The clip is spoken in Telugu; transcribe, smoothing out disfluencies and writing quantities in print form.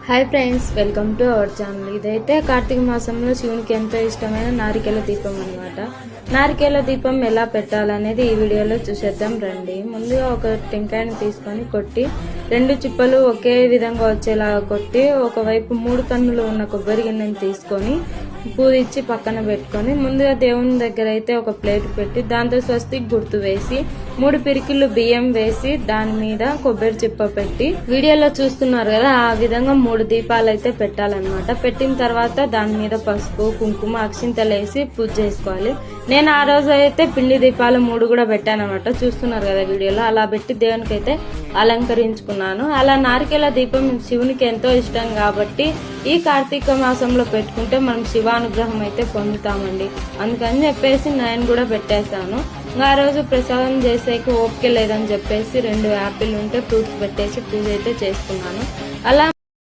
Hi friends, welcome to our channel. ఇదైతే కార్తీక మాసంలో శివునికి ఎంతో ఇష్టమైన నారికేల దీపం అన్నమాట. నారికేల దీపం ఎలా పెట్టాలనేది ఈ వీడియోలో చూసేద్దాం రండి. ముందుగా ఒక టెంకాయని తీసుకొని కొట్టి 2 చిప్పలు ఒకే విధంగా వచ్చేలాగా కొట్టి ఒకవైపు 3 టన్నులు ఉన్న కొబ్బరి గిన్నెని తీసుకొని పూజించి పక్కన పెట్టుకొని ముందుగా దేవుని దగ్గర అయితే ఒక ప్లేట్ పెట్టి దాంతో స్వస్తిక్ గుర్తు వేసి 3 పిరికిళ్ళు బియ్యం వేసి దాని మీద కొబ్బరి చిప్ప పెట్టి వీడియోలో చూస్తున్నారు కదా ఆ విధంగా 3 దీపాలు అయితే పెట్టాలన్నమాట. పెట్టిన తర్వాత దాని మీద పసుపు కుంకుమ అక్షింతలు వేసి పూజ చేసుకోవాలి. నేను ఆ రోజు అయితే పిండి దీపాలు 3 కూడా పెట్టానమాట. చూస్తున్నారు కదా వీడియోలో. అలా పెట్టి దేవునికి అయితే అలంకరించుకున్నాను. అలా నారికేల దీపం శివునికి ఎంతో ఇష్టం కాబట్టి ఈ కార్తీక మాసంలో పెట్టుకుంటే మనం శివానుగ్రహం అయితే పొందుతామండి. అందుకని చెప్పేసి నేను కూడా పెట్టేశాను. ఆ రోజు ప్రసాదం చేసేకి ఓపిక లేదని చెప్పేసి 2 యాపిల్ ఉంటే ఫ్రూట్స్ పెట్టేసి పూజ అయితే చేసుకున్నాను. అలా